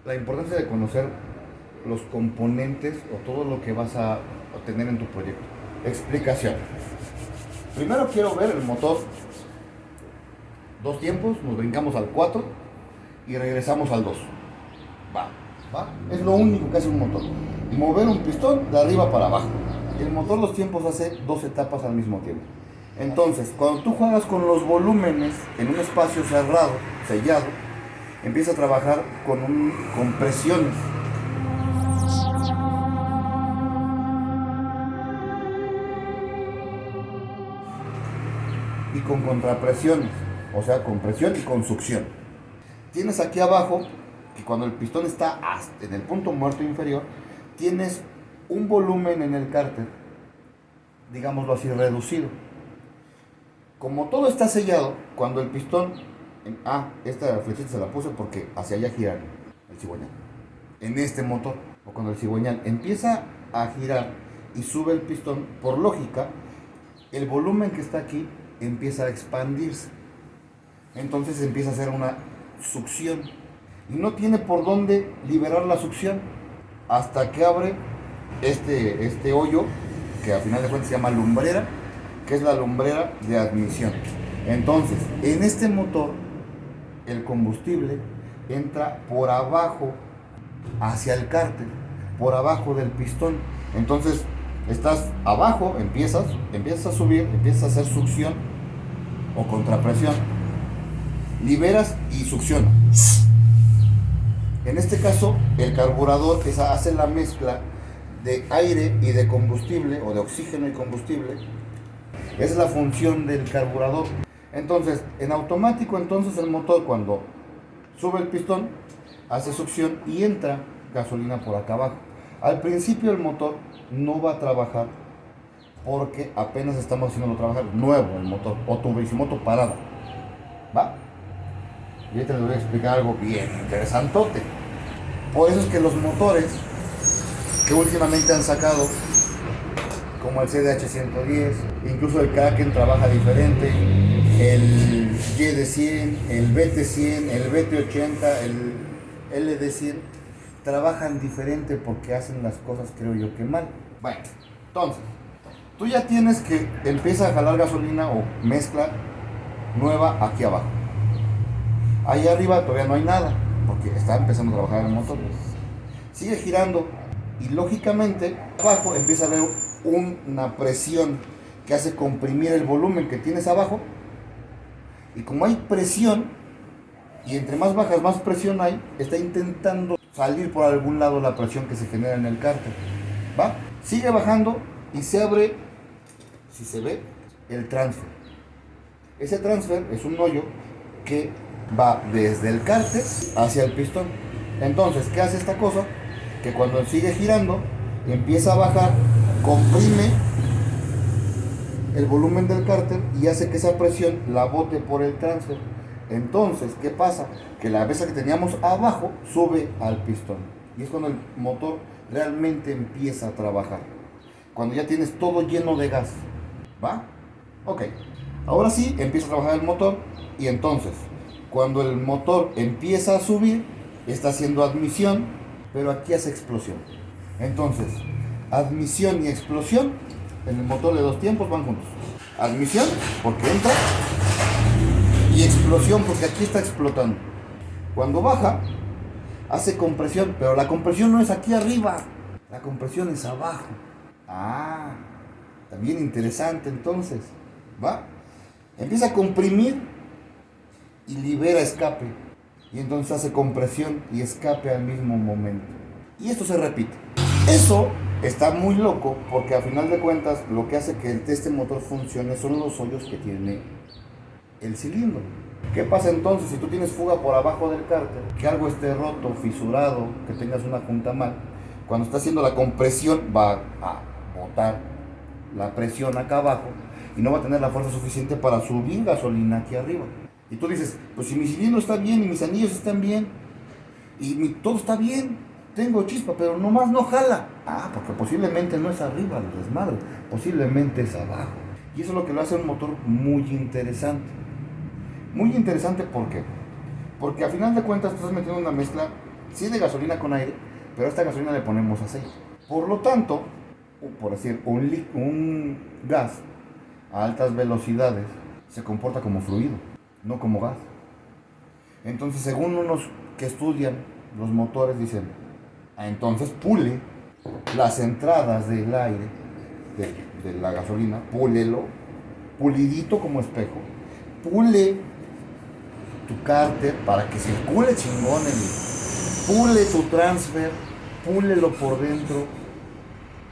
La importancia de conocer los componentes o todo lo que vas a tener en tu proyecto. Explicación. Primero quiero ver el motor. Dos tiempos, nos brincamos al 4 y regresamos al 2. Va, va. Es lo único que hace un motor. Mover un pistón de arriba para abajo. El motor los tiempos hace dos etapas al mismo tiempo. Entonces, cuando tú juegas con los volúmenes en un espacio cerrado, sellado, empieza a trabajar con presiones. Y con contrapresiones, o sea, con presión y con succión. Tienes aquí abajo, que cuando el pistón está en el punto muerto inferior, tienes un volumen en el cárter, digámoslo así, reducido. Como todo está sellado, cuando el pistón, esta flechita se la puse porque hacia allá gira el cigüeñal. En este motor, o cuando el cigüeñal empieza a girar y sube el pistón, por lógica, el volumen que está aquí empieza a expandirse. Entonces empieza a hacer una succión. Y no tiene por dónde liberar la succión hasta que abre este hoyo, que al final de cuentas se llama lumbrera, que es la lumbrera de admisión. Entonces, en este motor, el combustible entra por abajo hacia el cárter, por abajo del pistón. Entonces, estás abajo, empiezas a subir, empiezas a hacer succión o contrapresión, liberas y succiona. En este caso, el carburador hace la mezcla de aire y de combustible, o de oxígeno y combustible. Esa es la función del carburador. Entonces, en automático, entonces el motor, cuando sube el pistón, hace succión y entra gasolina por acá abajo. Al principio el motor no va a trabajar porque apenas estamos haciéndolo trabajar nuevo el motor, o tu bicimoto parada. ¿Va? Y ahorita les voy a explicar algo bien interesantote. Por eso es que los motores que últimamente han sacado, como el CDH-110, incluso el Kraken trabaja diferente, el YD-100, el BT-100, el BT-80, el LD-100, trabajan diferente porque hacen las cosas, creo yo, que mal. Bueno, entonces, tú ya tienes que empieza a jalar gasolina o mezcla nueva aquí abajo. Ahí arriba todavía no hay nada, porque está empezando a trabajar el motor. Sigue girando y lógicamente abajo empieza a haber una presión que hace comprimir el volumen que tienes abajo. Y como hay presión, y entre más bajas más presión hay, está intentando salir por algún lado la presión que se genera en el cárter. ¿Va? Sigue bajando y se abre, si se ve, el transfer. Ese transfer es un hoyo que va desde el cárter hacia el pistón. Entonces, ¿qué hace esta cosa? Que cuando sigue girando, empieza a bajar, comprime el volumen del cárter y hace que esa presión la bote por el transfer. Entonces, ¿qué pasa? Que la mesa que teníamos abajo sube al pistón. Y es cuando el motor realmente empieza a trabajar. Cuando ya tienes todo lleno de gas. ¿Va? Ok. Ahora sí, empieza a trabajar el motor. Y entonces, cuando el motor empieza a subir, está haciendo admisión, pero aquí hace explosión. Entonces, admisión y explosión en el motor de dos tiempos van juntos. Admisión, porque entra, y explosión, porque aquí está explotando. Cuando baja, hace compresión, pero la compresión no es aquí arriba, la compresión es abajo. También interesante entonces. ¿Va? Empieza a comprimir y libera escape. Y entonces hace compresión y escape al mismo momento. Y esto se repite. Eso está muy loco porque a final de cuentas lo que hace que este motor funcione son los hoyos que tiene el cilindro. ¿Qué pasa entonces si tú tienes fuga por abajo del cárter? Que algo esté roto, fisurado, que tengas una junta mal. Cuando está haciendo la compresión va a botar la presión acá abajo y no va a tener la fuerza suficiente para subir gasolina aquí arriba. Y tú dices, pues si mi cilindro está bien y mis anillos están bien y todo está bien, tengo chispa, pero nomás no jala. Porque posiblemente no es arriba el desmadre, posiblemente es abajo. Y eso es lo que lo hace un motor muy interesante. Muy interesante, ¿por qué? Porque a final de cuentas tú estás metiendo una mezcla sí de gasolina con aire, pero a esta gasolina le ponemos aceite. Por lo tanto, por decir, un gas a altas velocidades se comporta como fluido, no como gas. Entonces, según unos que estudian los motores, dicen, entonces pule las entradas del aire, de la gasolina, púlelo, pulidito como espejo, pule tu cárter para que circule chingón, pule tu transfer, púlelo por dentro,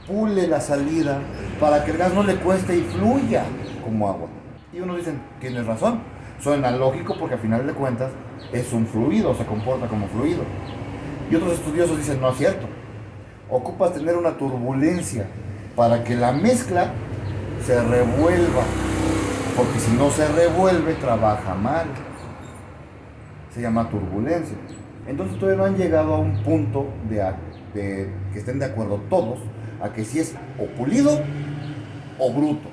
pule la salida, para que el gas no le cueste y fluya como agua. Y unos dicen, tienes razón, suena lógico porque al final de cuentas es un fluido, se comporta como fluido. Y otros estudiosos dicen, no es cierto, ocupas tener una turbulencia para que la mezcla se revuelva, porque si no se revuelve trabaja mal, se llama turbulencia. Entonces todavía no han llegado a un punto de que estén de acuerdo todos a que si es o pulido o bruto.